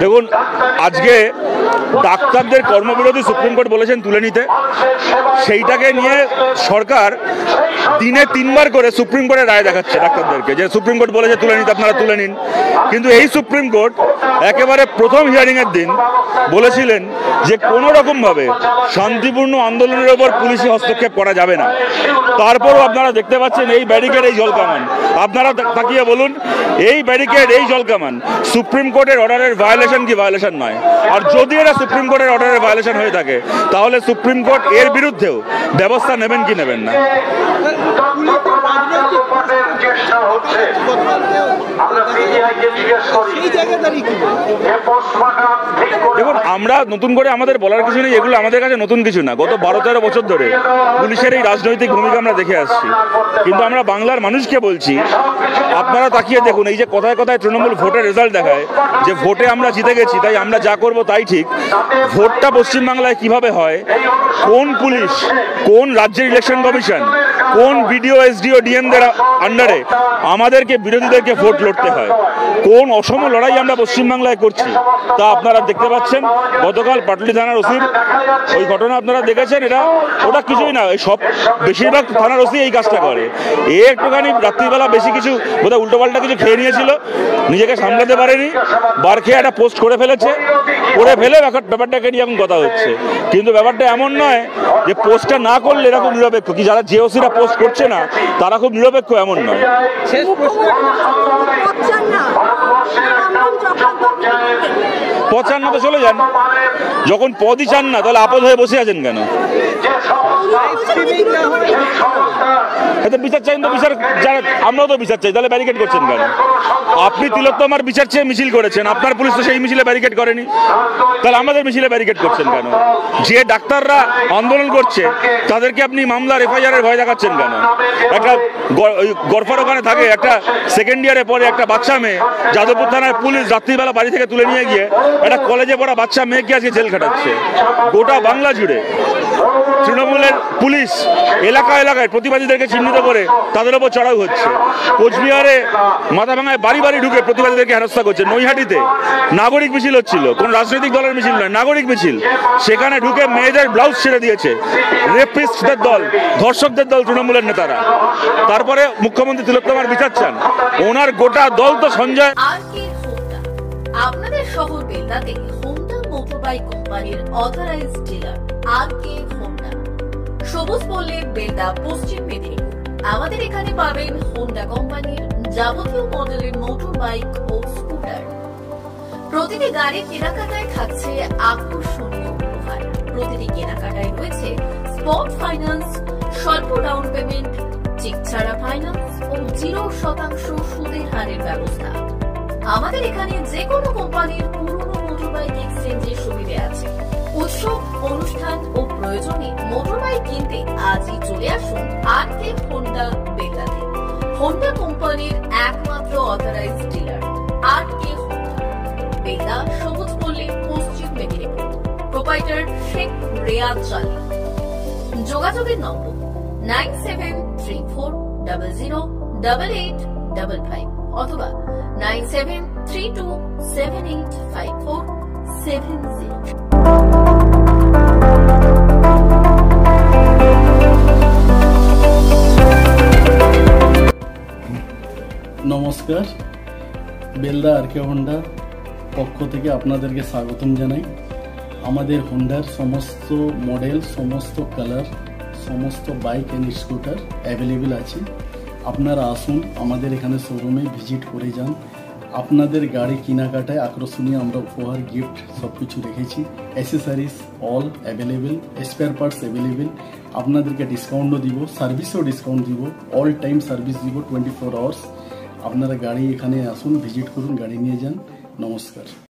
দেখুন, আজকে ডাক্তারদের কর্মবিরতি সুপ্রিম কোর্ট বলেছেন তুলে নিতে, সেইটাকে নিয়ে সরকার দিনে 3 বার করে সুপ্রিম কোর্টের রায় দেখাচ্ছে ডাক্তারদেরকে, যে সুপ্রিম কোর্ট বলেছে তুলে নিতে, আপনারা তুলে নিন। কিন্তু এই সুপ্রিম কোর্ট একেবারে প্রথম হিয়ারিংয়ের দিন বলেছিলেন যে কোনো রকমভাবে শান্তিপূর্ণ আন্দোলনের ওপর পুলিশি হস্তক্ষেপ করা যাবে না। তারপরও আপনারা দেখতে পাচ্ছেন এই ব্যারিকেড, এই জলকামান। আপনারা তাকিয়ে বলুন, এই ব্যারিকেড, এই জলকামান সুপ্রিম কোর্টের অর্ডারের ভায়োলেশন কি ভায়োলেশন নয়? আর যদি এটা সুপ্রিম কোর্টের অর্ডারের ভায়োলেশন হয়ে থাকে তাহলে সুপ্রিম কোর্ট এর বিরুদ্ধেও ব্যবস্থা নেবেন কি নেবেন না? দেখুন, আমরা নতুন করে আমাদের বলার কিছু নেই, এগুলো আমাদের কাছে নতুন কিছু না। গত 12-13 বছর ধরে পুলিশের এই রাজনৈতিক ভূমিকা আমরা দেখে আসছি। কিন্তু আমরা বাংলার মানুষকে বলছি, আপনারা তাকিয়ে দেখুন, এই যে কথায় কথায় তৃণমূল ভোটের রেজাল্ট দেখায় যে ভোটে আমরা জিতে গেছি তাই আমরা যা করব তাই ঠিক। ভোটটা পশ্চিমবাংলায় কিভাবে হয়, কোন পুলিশ, কোন রাজ্যের ইলেকশন কমিশন, কোন বিডিও, এসডিও, ডিএমদের আন্ডারে আমাদেরকে, বিরোধীদেরকে ভোট লড়তে হয়, কোন অসম লড়াই আমরা পশ্চিমবাংলায় করছি তা আপনারা দেখতে পাচ্ছেন। গতকাল পাটুলি থানার ওসির ওই ঘটনা আপনারা দেখেছেন। ওটা কিছুই না, সব বেশিরভাগ থানার ওসি এই কাজটা করে। একটুখানি রাত্রিবেলা বেশি কিছু বোধহয় উল্টোপাল্টা কিছু খেয়ে নিয়েছিল, নিজেকে সামলাতে পারেনি, বার খেয়ে একটা পোস্ট করে ফেলেছে, করে ফেলে ব্যাপারটাকে নিয়ে এখন কথা হচ্ছে। কিন্তু ব্যাপারটা এমন নয় যে পোস্টটা না করলে এরা খুব নিরপেক্ষ, কি যারা যে ওসিরা পোস্ট করছে না তারা খুব নিরপেক্ষ এমন নয়। পদ চান না তো চলে যান, যখন পদই চান না তাহলে আপদ হয়ে বসে আছেন কেন? বিচার চাই তো বিচার, যারা আমরাও তো বিচার চাই, তাহলে ব্যারিকেড করছেন কেন? আপনি তিলোত্তমার বিচার চেয়ে মিছিল করেছেন, আপনার পুলিশ তো সেই মিছিলে ব্যারিকেড করেনি, তাহলে আমাদের মিছিলে ব্যারিকেড করছেন কেন? যে ডাক্তাররা আন্দোলন করছে তাদেরকে আপনি মামলার এফআইআর এর ভয় দেখাচ্ছেন কেন? একটা গরফার ওখানে থাকে, একটা সেকেন্ড ইয়ারে পরে একটা বাচ্চা মেয়ে, যাদবপুর থানায় পুলিশ রাত্রিবেলা বাড়ি থেকে তুলে নিয়ে গিয়ে একটা কলেজে পড়া বাচ্চা মেয়েকে আজকে জেল খাটাচ্ছে। গোটা বাংলা জুড়ে তৃণমূলের পুলিশ এলাকায় এলাকায় প্রতিবাদীদেরকে চিহ্নিত করে তাদের ওপর চড়াও হচ্ছে। কোচবিহারে মাথাভাঙায় বাড়ি বাড়ি ঢুকে প্রতিবাদীদেরকে হেনস্থা করছে। নৈহাটিতে নাগরিক মিছিল হচ্ছিল, কোন রাজনৈতিক দলের মিছিল নয়, নাগরিক মিছিল, সেখানে ঢুকে মেয়েদের ব্লাউজ ছেড়ে দিয়েছে রেপিস্টদের দল, ধর্ষকদের দল, তৃণমূলের নেতারা। তারপরে মুখ্যমন্ত্রী তিলোত্তমার বিচার চান, ওনার গোটা দল তো সঞ্জয়। আপনাদের শহর বেলদাতে হোন্ডা মোটরবাইক কোম্পানির অথরাইজড ডিলার আরকে হোন্ডা, সবুজ পল্লী, বেলদা, পশ্চিম মেদিনীপুর। আমাদের এখানে পাবেন হোন্ডা কোম্পানির যাবতীয় মডেলের মোটর বাইক ও স্কুটার। প্রতিটি গাড়ির কেনাকাটায় থাকছে আকর্ষণীয় উপহার। প্রতিটি কেনাকাটায় রয়েছে স্পট ফাইন্যান্স, স্বল্প ডাউন পেমেন্ট, চেক ছাড়া ফাইন্যান্স ও 0% সুদের হারের ব্যবস্থা। আমাদের এখানে যে কোনো কোম্পানির পুরনো মোটরবাইক এক্সচেঞ্জের সুবিধা আছে। উৎসব, অনুষ্ঠান ও প্রয়োজনে মোটরবাইক কিনতে আজই চলে আসুন আরকে হোন্ডা বেলদাতে। হোন্ডা কোম্পানির একমাত্র অথরাইজড ডিলার আরকে হোন্ডা, বেলদা, সবুজ পল্লী, পশ্চিম মেদিনীপুর। প্রোপাইটার শেখ রেয়াদ চালি। যোগাযোগের নম্বর 9734008855 অথবা 9732785470। নমস্কার, বেলদা আরকে হোন্ডার পক্ষ থেকে আপনাদেরকে স্বাগতম জানাই। আমাদের হোন্ডার সমস্ত মডেল, সমস্ত কালার, সমস্ত বাইক অ্যান্ড স্কুটার অ্যাভেলেবেল আছে। আপনারা আসুন, আমাদের এখানে শোরুমে ভিজিট করে যান। আপনাদের গাড়ি কেনাকাটায় আকর্ষণীয় আমরা উপহার, গিফট সব কিছু রেখেছি। Accessories all available, spare parts available. আপনাদেরকে ডিসকাউন্টও দিব, সার্ভিসও ডিসকাউন্ট দিব, অল টাইম সার্ভিস দিব 24 আওয়ার্স। আপনারা গাড়ি এখানে আসুন, ভিজিট করুন, গাড়ি নিয়ে যান। নমস্কার।